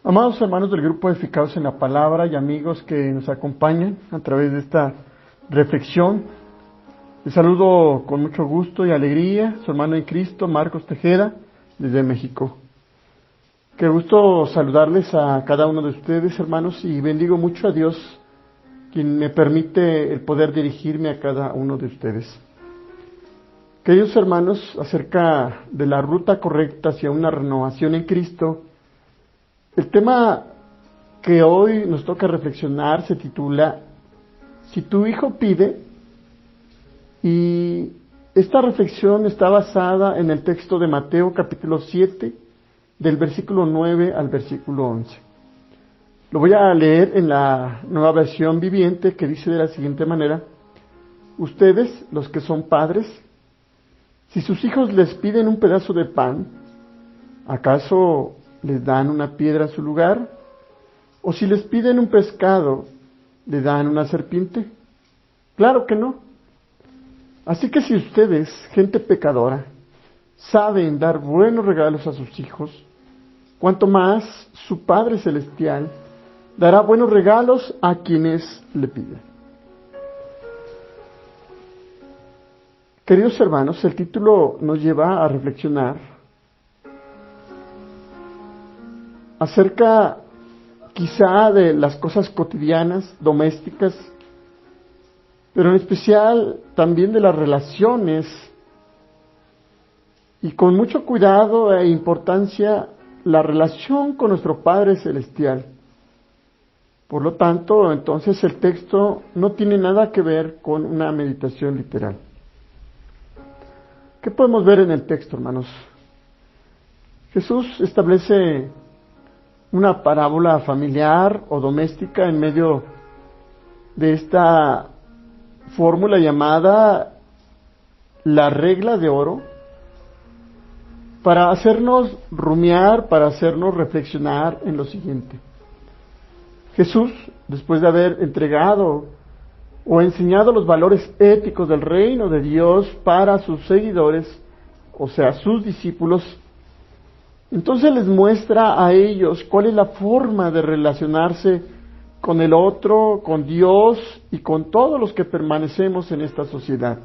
Amados hermanos del grupo Edificados en la Palabra y amigos que nos acompañan a través de esta reflexión, les saludo con mucho gusto y alegría, su hermano en Cristo, Marcos Tejeda, desde México. Qué gusto saludarles a cada uno de ustedes, hermanos, y bendigo mucho a Dios, quien me permite el poder dirigirme a cada uno de ustedes. Queridos hermanos, acerca de la ruta correcta hacia una renovación en Cristo, el tema que hoy nos toca reflexionar se titula Si tu hijo pide, y esta reflexión está basada en el texto de Mateo capítulo 7, del versículo 9 al versículo 11. Lo voy a leer en la Nueva Versión Viviente, que dice de la siguiente manera: Ustedes, los que son padres, si sus hijos les piden un pedazo de pan, ¿acaso les dan una piedra a su lugar? ¿O si les piden un pescado, le dan una serpiente? Claro que no. Así que si ustedes, gente pecadora, saben dar buenos regalos a sus hijos, cuanto más su Padre Celestial dará buenos regalos a quienes le piden. Queridos hermanos, el título nos lleva a reflexionar acerca quizá de las cosas cotidianas, domésticas, pero en especial también de las relaciones, y con mucho cuidado e importancia la relación con nuestro Padre Celestial. Por lo tanto, entonces el texto no tiene nada que ver con una meditación literal. ¿Qué podemos ver en el texto, hermanos? Jesús establece una parábola familiar o doméstica en medio de esta fórmula llamada la regla de oro, para hacernos rumiar, para hacernos reflexionar en lo siguiente. Jesús, después de haber entregado o enseñado los valores éticos del reino de Dios para sus seguidores, o sea, sus discípulos, entonces les muestra a ellos cuál es la forma de relacionarse con el otro, con Dios y con todos los que permanecemos en esta sociedad.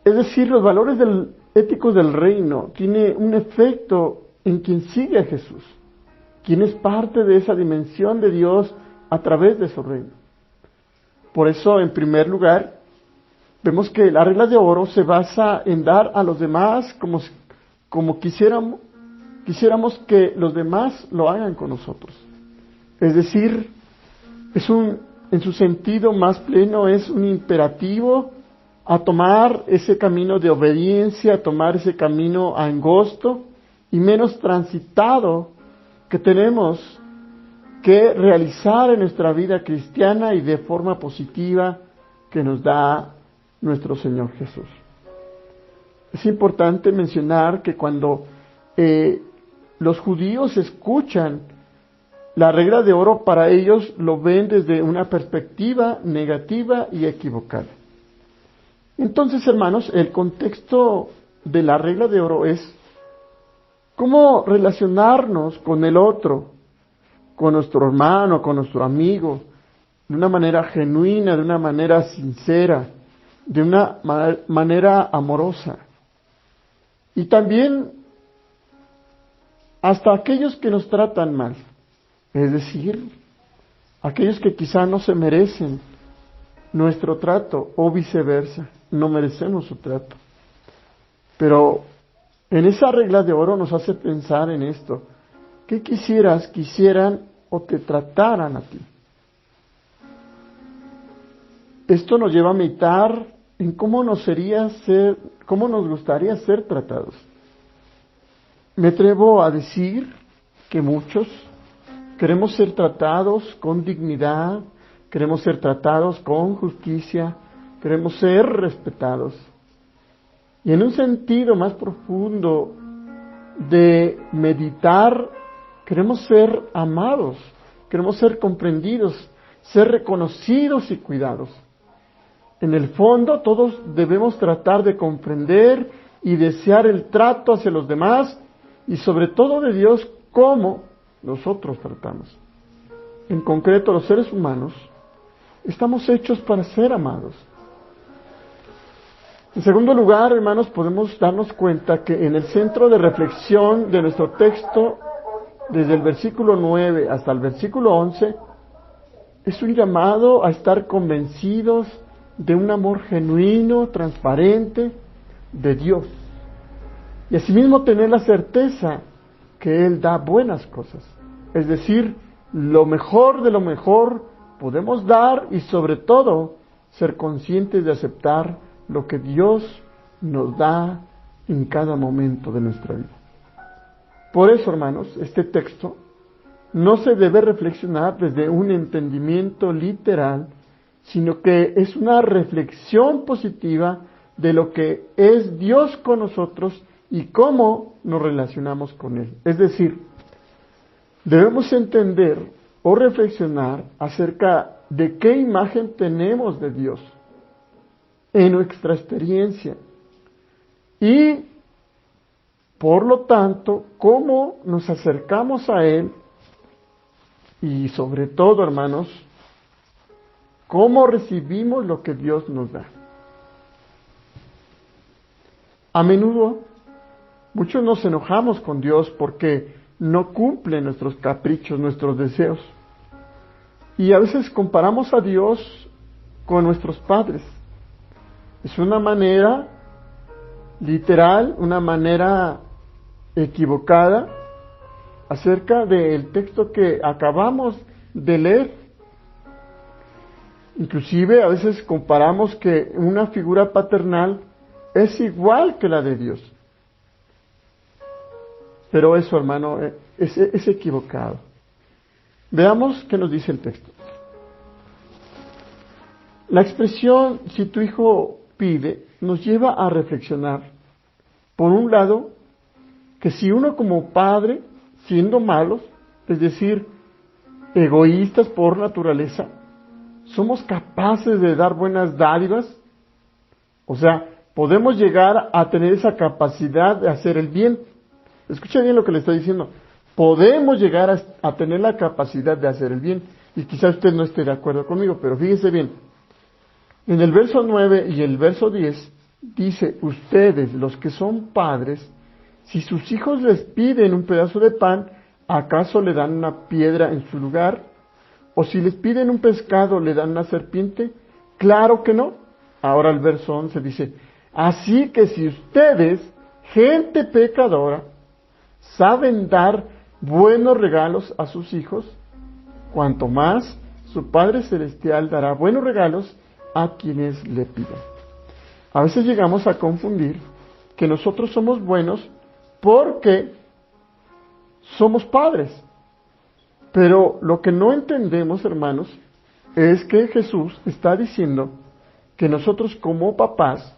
Es decir, los valores éticos del reino tienen un efecto en quien sigue a Jesús, quien es parte de esa dimensión de Dios a través de su reino. Por eso, en primer lugar, vemos que la regla de oro se basa en dar a los demás como quisiéramos que los demás lo hagan con nosotros. Es decir, en su sentido más pleno es un imperativo a tomar ese camino de obediencia, a tomar ese camino angosto y menos transitado que tenemos que realizar en nuestra vida cristiana y de forma positiva que nos da nuestro Señor Jesús. Es importante mencionar que cuando los judíos escuchan la regla de oro, para ellos lo ven desde una perspectiva negativa y equivocada. Entonces, hermanos, el contexto de la regla de oro es cómo relacionarnos con el otro, con nuestro hermano, con nuestro amigo, de una manera genuina, de una manera sincera, de una manera amorosa. Y también hasta aquellos que nos tratan mal, es decir, aquellos que quizá no se merecen nuestro trato o viceversa, no merecemos su trato. Pero en esa regla de oro nos hace pensar en esto: ¿qué quisieran o te trataran a ti? Esto nos lleva a meditar en cómo nos gustaría ser tratados. Me atrevo a decir que muchos queremos ser tratados con dignidad, queremos ser tratados con justicia, queremos ser respetados. Y en un sentido más profundo de meditar, queremos ser amados, queremos ser comprendidos, ser reconocidos y cuidados. En el fondo, todos debemos tratar de comprender y desear el trato hacia los demás y sobre todo de Dios cómo nosotros tratamos. En concreto, los seres humanos estamos hechos para ser amados. En segundo lugar, hermanos, podemos darnos cuenta que en el centro de reflexión de nuestro texto, desde el versículo 9 hasta el versículo 11, es un llamado a estar convencidos de un amor genuino, transparente, de Dios. Y asimismo tener la certeza que Él da buenas cosas. Es decir, lo mejor de lo mejor podemos dar y sobre todo ser conscientes de aceptar lo que Dios nos da en cada momento de nuestra vida. Por eso, hermanos, este texto no se debe reflexionar desde un entendimiento literal, sino que es una reflexión positiva de lo que es Dios con nosotros y cómo nos relacionamos con Él. Es decir, debemos entender o reflexionar acerca de qué imagen tenemos de Dios en nuestra experiencia y, por lo tanto, cómo nos acercamos a Él y, sobre todo, hermanos, cómo recibimos lo que Dios nos da. A menudo, muchos nos enojamos con Dios porque no cumple nuestros caprichos, nuestros deseos. Y a veces comparamos a Dios con nuestros padres. Es una manera literal, una manera equivocada acerca del texto que acabamos de leer. Inclusive a veces comparamos que una figura paternal es igual que la de Dios. Pero eso, hermano, es equivocado. Veamos qué nos dice el texto. La expresión "si tu hijo pide" nos lleva a reflexionar, por un lado, que si uno como padre, siendo malos, es decir, egoístas por naturaleza, somos capaces de dar buenas dádivas, o sea, podemos llegar a tener esa capacidad de hacer el bien. Escucha bien lo que le estoy diciendo. Podemos llegar a tener la capacidad de hacer el bien. Y quizás usted no esté de acuerdo conmigo, pero fíjese bien. En el verso 9 y el verso 10 dice: ustedes, los que son padres, si sus hijos les piden un pedazo de pan, ¿acaso le dan una piedra en su lugar? ¿O si les piden un pescado, le dan una serpiente? Claro que no. Ahora el verso 11 dice: así que si ustedes, gente pecadora, saben dar buenos regalos a sus hijos, cuanto más su Padre Celestial dará buenos regalos a quienes le pidan. A veces llegamos a confundir que nosotros somos buenos porque somos padres. Pero lo que no entendemos, hermanos, es que Jesús está diciendo que nosotros como papás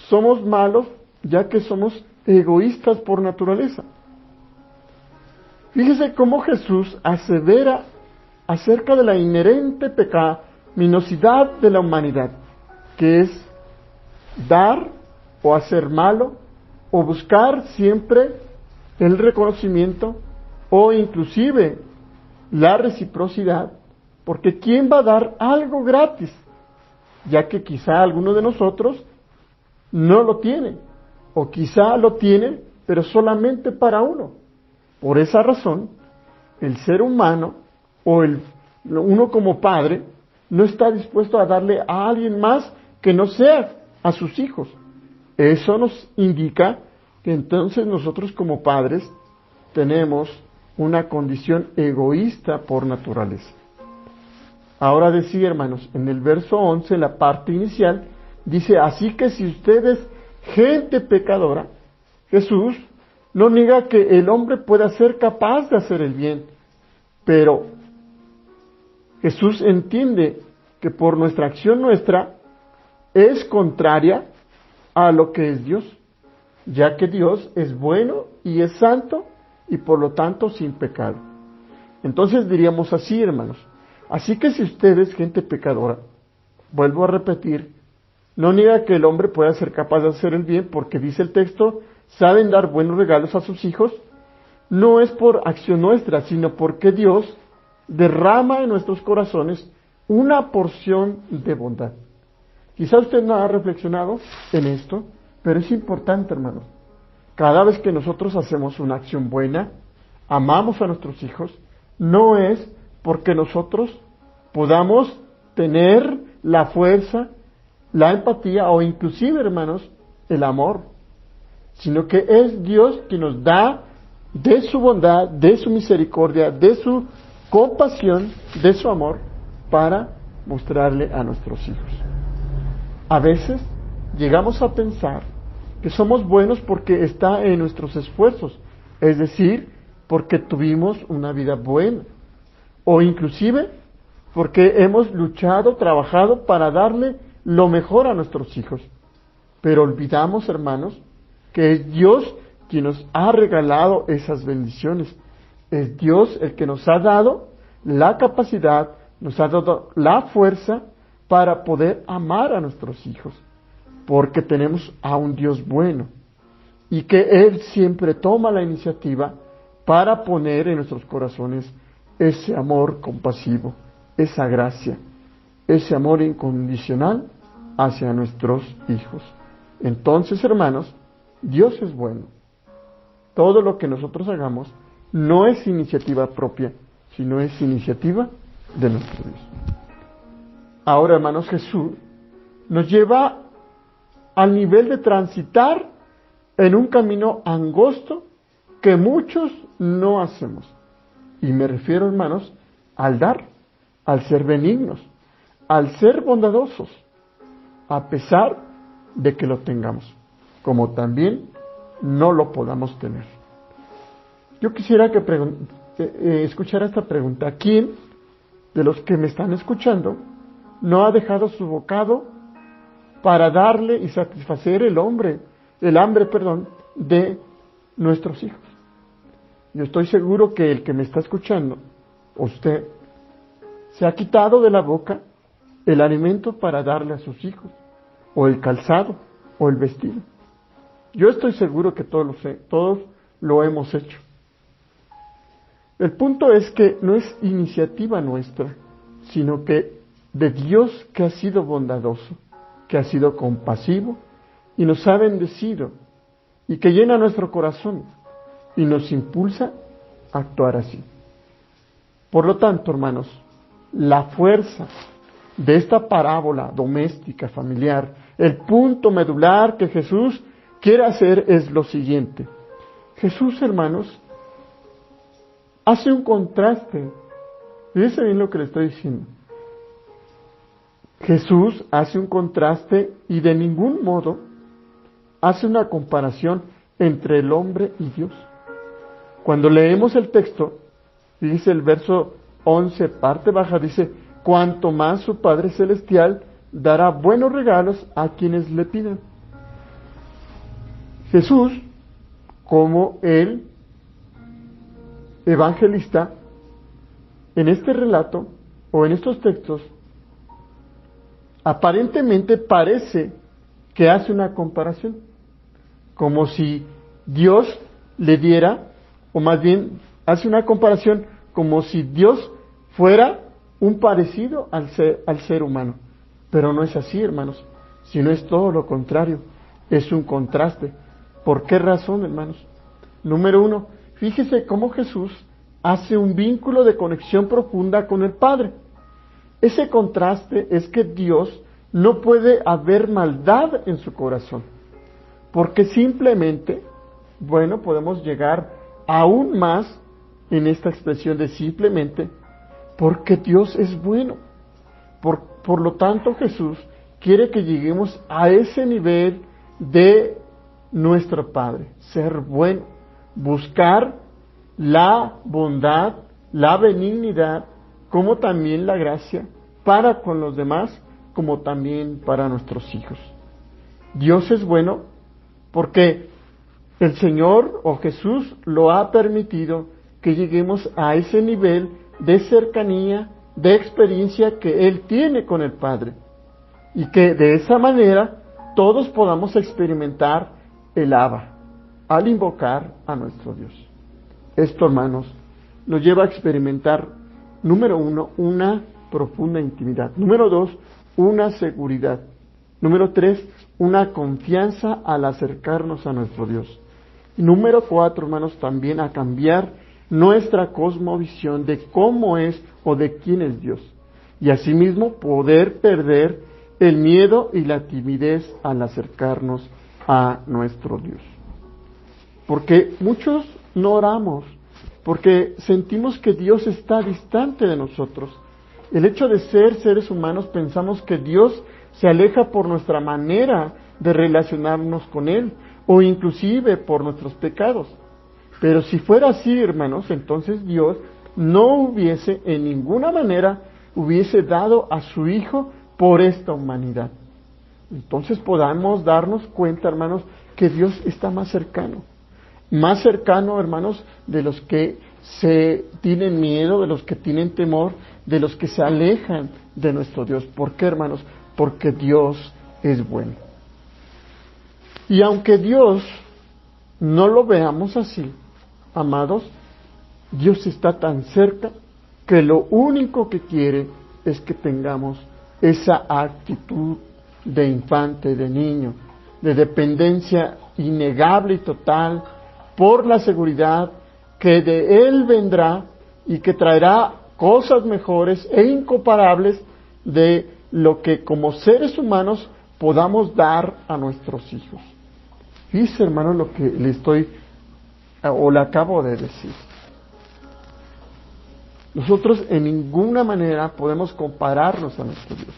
somos malos ya que somos egoístas por naturaleza. Fíjese cómo Jesús asevera acerca de la inherente pecaminosidad de la humanidad, que es dar o hacer malo o buscar siempre el reconocimiento o inclusive la reciprocidad, porque ¿quién va a dar algo gratis? Ya que quizá alguno de nosotros no lo tiene, o quizá lo tiene, pero solamente para uno. Por esa razón, el ser humano, o uno como padre, no está dispuesto a darle a alguien más que no sea a sus hijos. Eso nos indica que entonces nosotros como padres tenemos una condición egoísta por naturaleza. Ahora decía, hermanos, en el verso 11, la parte inicial, dice: así que si ustedes, gente pecadora, Jesús no niega que el hombre pueda ser capaz de hacer el bien, pero Jesús entiende que por nuestra acción nuestra es contraria a lo que es Dios, ya que Dios es bueno y es santo y por lo tanto sin pecado. Entonces diríamos así, hermanos: así que si ustedes, gente pecadora, vuelvo a repetir, no niega que el hombre pueda ser capaz de hacer el bien, porque dice el texto, saben dar buenos regalos a sus hijos, no es por acción nuestra, sino porque Dios derrama en nuestros corazones una porción de bondad. Quizá usted no ha reflexionado en esto, pero es importante, hermanos. Cada vez que nosotros hacemos una acción buena, amamos a nuestros hijos, no es porque nosotros podamos tener la fuerza, la empatía o inclusive, hermanos, el amor, sino que es Dios quien nos da de su bondad, de su misericordia, de su compasión, de su amor, para mostrarle a nuestros hijos. A veces llegamos a pensar que somos buenos porque está en nuestros esfuerzos, es decir, porque tuvimos una vida buena, o inclusive porque hemos luchado, trabajado para darle lo mejor a nuestros hijos. Pero olvidamos, hermanos, que es Dios quien nos ha regalado esas bendiciones. Es Dios el que nos ha dado la capacidad, nos ha dado la fuerza para poder amar a nuestros hijos, porque tenemos a un Dios bueno y que Él siempre toma la iniciativa para poner en nuestros corazones ese amor compasivo, esa gracia, ese amor incondicional hacia nuestros hijos. Entonces, hermanos, Dios es bueno. Todo lo que nosotros hagamos no es iniciativa propia, sino es iniciativa de nuestro Dios. Ahora, hermanos, Jesús nos lleva al nivel de transitar en un camino angosto que muchos no hacemos. Y me refiero, hermanos, al dar, al ser benignos, al ser bondadosos, a pesar de que lo tengamos, como también no lo podamos tener. Yo quisiera que escuchara esta pregunta. ¿Quién de los que me están escuchando no ha dejado su bocado para darle y satisfacer el hambre, de nuestros hijos? Yo estoy seguro que el que me está escuchando, usted, se ha quitado de la boca el alimento para darle a sus hijos, o el calzado, o el vestido. Yo estoy seguro que todos lo hemos hecho. El punto es que no es iniciativa nuestra, sino que de Dios, que ha sido bondadoso, que ha sido compasivo y nos ha bendecido y que llena nuestro corazón y nos impulsa a actuar así. Por lo tanto, hermanos, la fuerza de esta parábola doméstica, familiar, el punto medular que Jesús quiere hacer es lo siguiente. Jesús, hermanos, hace un contraste. Fíjense bien lo que le estoy diciendo. Jesús hace un contraste y de ningún modo hace una comparación entre el hombre y Dios. Cuando leemos el texto, dice el verso 11, parte baja, dice: cuanto más su Padre Celestial dará buenos regalos a quienes le pidan. Jesús, como el evangelista, en este relato o en estos textos, aparentemente parece que hace una comparación, como si Dios le diera, o más bien hace una comparación como si Dios fuera un parecido al ser humano. Pero no es así, hermanos, sino es todo lo contrario, es un contraste. ¿Por qué razón, hermanos? Número uno, fíjese cómo Jesús hace un vínculo de conexión profunda con el Padre. Ese contraste es que Dios no puede haber maldad en su corazón, porque simplemente, podemos llegar aún más en esta expresión de simplemente, porque Dios es bueno. Por lo tanto, Jesús quiere que lleguemos a ese nivel de nuestro Padre, ser bueno, buscar la bondad, la benignidad, como también la gracia para con los demás, como también para nuestros hijos. Dios es bueno porque el Señor o Jesús lo ha permitido que lleguemos a ese nivel de cercanía, de experiencia que Él tiene con el Padre, y que de esa manera todos podamos experimentar el Abba al invocar a nuestro Dios. esto, hermanos, nos lleva a experimentar, número 1, una profunda intimidad. Número 2, una seguridad. Número 3, una confianza al acercarnos a nuestro Dios. Número 4, hermanos, también a cambiar nuestra cosmovisión de cómo es o de quién es Dios. Y asimismo poder perder el miedo y la timidez al acercarnos a nuestro Dios. Porque muchos no oramos, porque sentimos que Dios está distante de nosotros. El hecho de ser seres humanos pensamos que Dios se aleja por nuestra manera de relacionarnos con Él, o inclusive por nuestros pecados. Pero si fuera así, hermanos, entonces Dios no hubiese en ninguna manera hubiese dado a su Hijo por esta humanidad. Entonces podamos darnos cuenta, hermanos, que Dios está más cercano, hermanos, de los que se tienen miedo, de los que tienen temor, de los que se alejan de nuestro Dios. ¿Por qué, hermanos? Porque Dios es bueno. Y aunque Dios no lo veamos así, amados, Dios está tan cerca que lo único que quiere es que tengamos esa actitud de infante, de niño, de dependencia innegable y total por la seguridad que de Él vendrá y que traerá cosas mejores e incomparables de lo que como seres humanos podamos dar a nuestros hijos. Fíjense, hermanos, lo que le acabo de decir. Nosotros en ninguna manera podemos compararnos a nuestro Dios.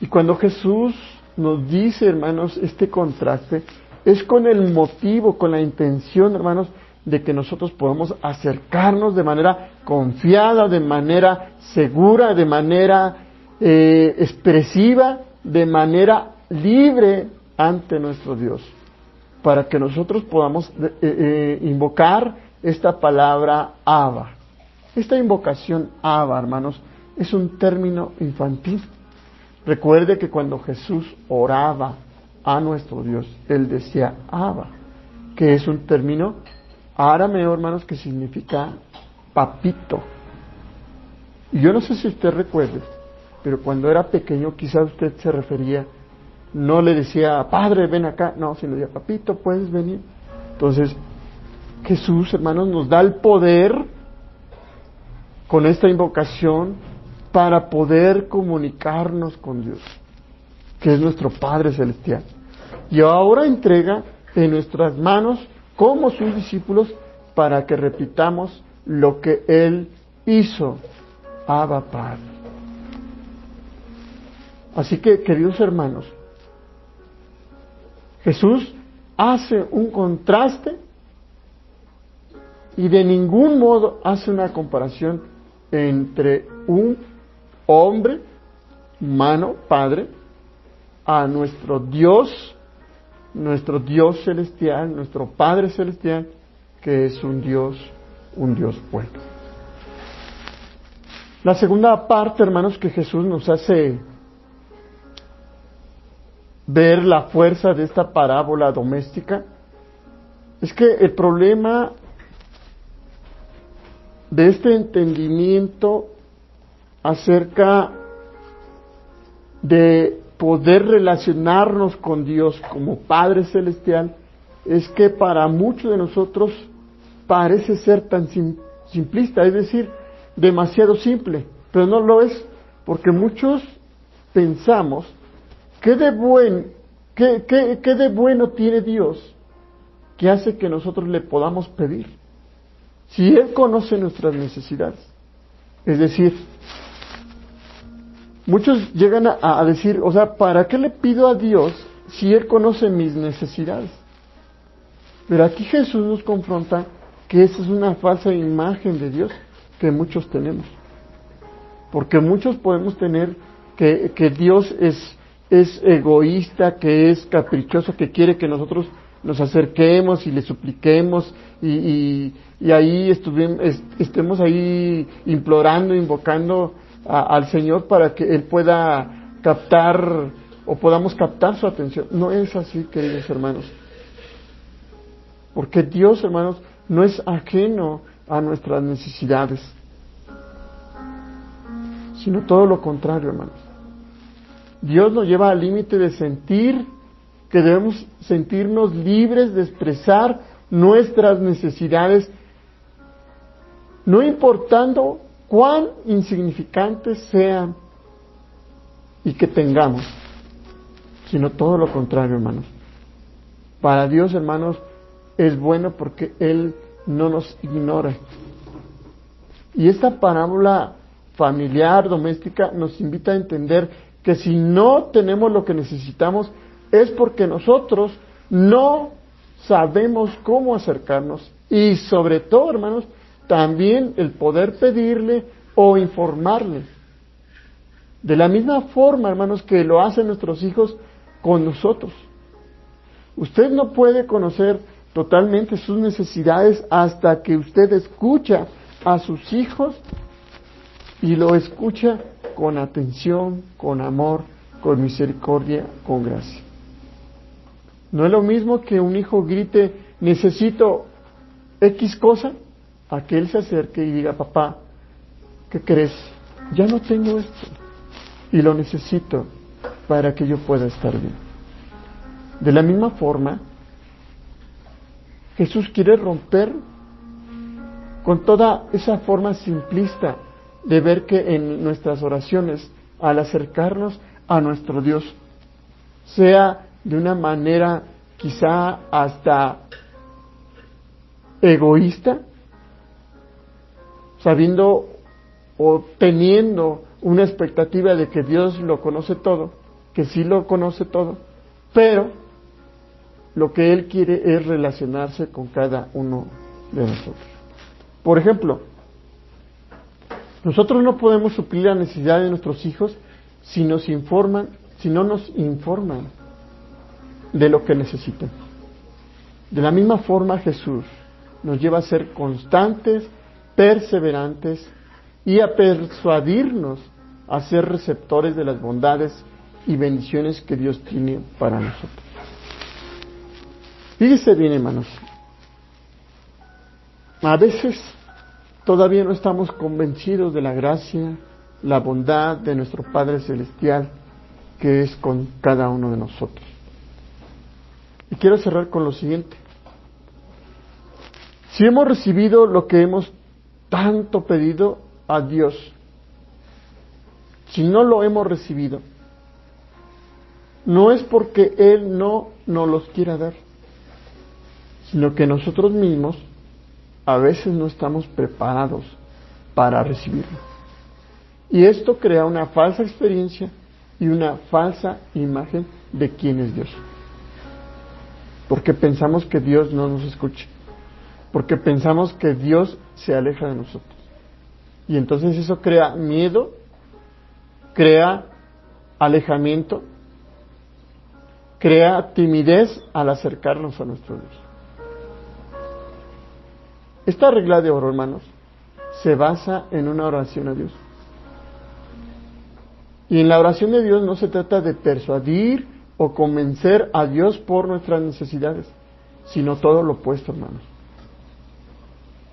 Y cuando Jesús nos dice, hermanos, este contraste, es con el motivo, con la intención, hermanos, de que nosotros podamos acercarnos de manera confiada, de manera segura, de manera expresiva, de manera libre ante nuestro Dios, para que nosotros podamos invocar esta palabra Abba. Esta invocación Abba, hermanos, es un término infantil. Recuerde que cuando Jesús oraba a nuestro Dios, Él decía Abba, que es un término arameo, hermanos, que significa papito. Y yo no sé si usted recuerde, pero cuando era pequeño quizás usted se refería, no le decía, Padre, ven acá, no, sino decía, papito, puedes venir. Entonces, Jesús, hermanos, nos da el poder con esta invocación para poder comunicarnos con Dios, que es nuestro Padre Celestial. Y ahora entrega en nuestras manos, como sus discípulos, para que repitamos lo que Él hizo. Abba, Padre. Así que, queridos hermanos, Jesús hace un contraste y de ningún modo hace una comparación entre un hombre humano, Padre, a nuestro Dios celestial, nuestro Padre celestial, que es un Dios bueno. La segunda parte, hermanos, que Jesús nos hace ver la fuerza de esta parábola doméstica, es que el problema de este entendimiento acerca de poder relacionarnos con Dios como Padre Celestial es que para muchos de nosotros parece ser tan simplista, es decir, demasiado simple, pero no lo es, porque muchos pensamos ¿qué de bueno tiene Dios que hace que nosotros le podamos pedir? Si Él conoce nuestras necesidades. Es decir, muchos llegan a decir, o sea, ¿para qué le pido a Dios si Él conoce mis necesidades? Pero aquí Jesús nos confronta que esa es una falsa imagen de Dios que muchos tenemos. Porque muchos podemos tener que Dios es egoísta, que es caprichoso, que quiere que nosotros nos acerquemos y le supliquemos y ahí estemos ahí implorando, invocando al Señor para que Él pueda captar o podamos captar su atención. No es así, queridos hermanos. Porque Dios, hermanos, no es ajeno a nuestras necesidades, sino todo lo contrario, hermanos. Dios nos lleva al límite de sentir que debemos sentirnos libres de expresar nuestras necesidades, no importando cuán insignificantes sean y que tengamos, sino todo lo contrario, hermanos. Para Dios, hermanos, es bueno porque Él no nos ignora. Y esta parábola familiar, doméstica, nos invita a entender que si no tenemos lo que necesitamos, es porque nosotros no sabemos cómo acercarnos. Y sobre todo, hermanos, también el poder pedirle o informarle. De la misma forma, hermanos, que lo hacen nuestros hijos con nosotros. Usted no puede conocer totalmente sus necesidades hasta que usted escucha a sus hijos y lo escucha con atención, con amor, con misericordia, con gracia. No es lo mismo que un hijo grite, necesito X cosa, a que él se acerque y diga, papá, ¿qué crees? Ya no tengo esto y lo necesito para que yo pueda estar bien. De la misma forma, Jesús quiere romper con toda esa forma simplista de ver que en nuestras oraciones, al acercarnos a nuestro Dios, sea de una manera quizá hasta egoísta, sabiendo o teniendo una expectativa de que Dios lo conoce todo, que sí lo conoce todo, pero lo que Él quiere es relacionarse con cada uno de nosotros. Por ejemplo, nosotros no podemos suplir la necesidad de nuestros hijos si no nos informan de lo que necesitan. De la misma forma, Jesús nos lleva a ser constantes, perseverantes y a persuadirnos a ser receptores de las bondades y bendiciones que Dios tiene para nosotros. Fíjese bien, hermanos, a veces todavía no estamos convencidos de la gracia, la bondad de nuestro Padre Celestial que es con cada uno de nosotros. Y quiero cerrar con lo siguiente. Si hemos recibido lo que hemos tanto pedido a Dios, si no lo hemos recibido, no es porque Él no nos los quiera dar, sino que nosotros mismos a veces no estamos preparados para recibirlo. Y esto crea una falsa experiencia y una falsa imagen de quién es Dios. Porque pensamos que Dios no nos escucha. Porque pensamos que Dios se aleja de nosotros. Y entonces eso crea miedo, crea alejamiento, crea timidez al acercarnos a nuestro Dios. Esta regla de oro, hermanos, se basa en una oración a Dios. Y en la oración de Dios no se trata de persuadir o convencer a Dios por nuestras necesidades, sino todo lo opuesto, hermanos.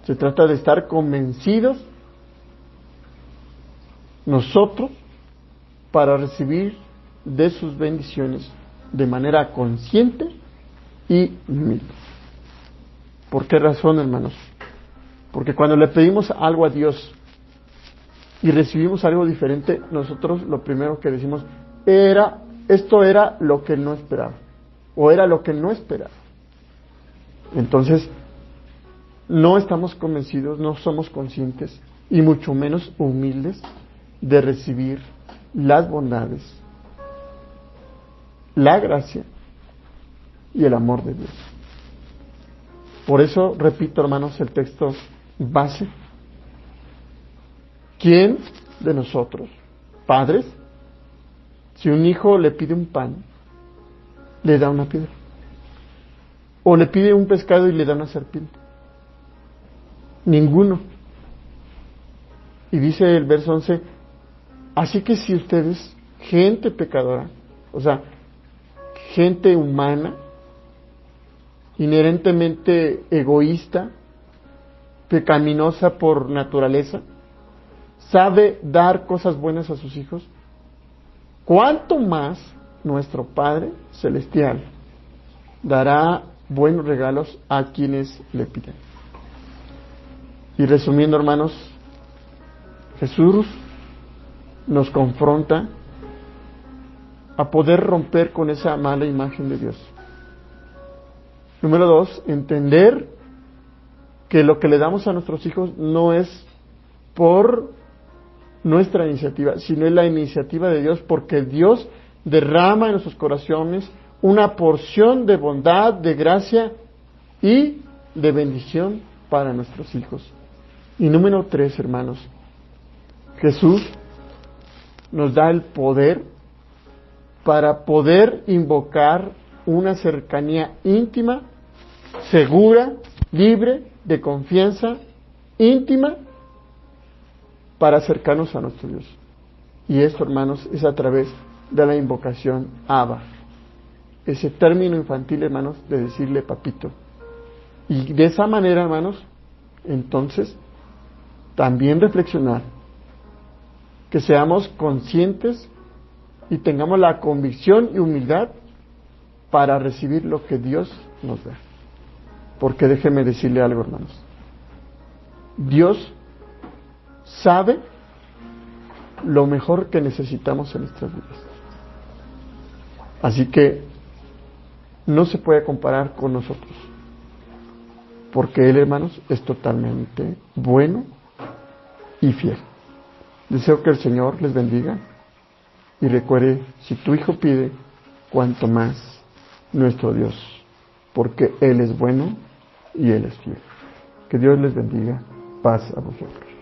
Se trata de estar convencidos nosotros para recibir de sus bendiciones de manera consciente y humilde. ¿Por qué razón, hermanos? Porque cuando le pedimos algo a Dios y recibimos algo diferente, nosotros lo primero que decimos esto era lo que Él no esperaba, o era lo que no esperaba. Entonces, no estamos convencidos, no somos conscientes, y mucho menos humildes de recibir las bondades, la gracia y el amor de Dios. Por eso, repito, hermanos, el texto base. ¿Quién de nosotros, padres, si un hijo le pide un pan, le da una piedra? ¿O le pide un pescado y le da una serpiente? Ninguno. Y dice el verso 11, así que si ustedes, gente pecadora, o sea, gente humana, inherentemente egoísta, pecaminosa por naturaleza, sabe dar cosas buenas a sus hijos, ¿cuánto más nuestro Padre Celestial dará buenos regalos a quienes le piden? Y resumiendo, hermanos, Jesús nos confronta a poder romper con esa mala imagen de Dios. Número 2, entender que lo que le damos a nuestros hijos no es por nuestra iniciativa, sino es la iniciativa de Dios, porque Dios derrama en nuestros corazones una porción de bondad, de gracia y de bendición para nuestros hijos. Y número 3, hermanos, Jesús nos da el poder para poder invocar una cercanía íntima, segura, libre, de confianza, íntima, para acercarnos a nuestro Dios. Y esto, hermanos, es a través de la invocación Abba, ese término infantil, hermanos, de decirle papito. Y de esa manera, hermanos, entonces, también reflexionar, que seamos conscientes y tengamos la convicción y humildad para recibir lo que Dios nos da. Porque déjeme decirle algo, hermanos, Dios sabe lo mejor que necesitamos en nuestras vidas. Así que no se puede comparar con nosotros, porque Él, hermanos, es totalmente bueno y fiel. Deseo que el Señor les bendiga y recuerde, si tu hijo pide, cuanto más nuestro Dios, porque Él es bueno y Él es fiel. Que Dios les bendiga. Paz a vosotros.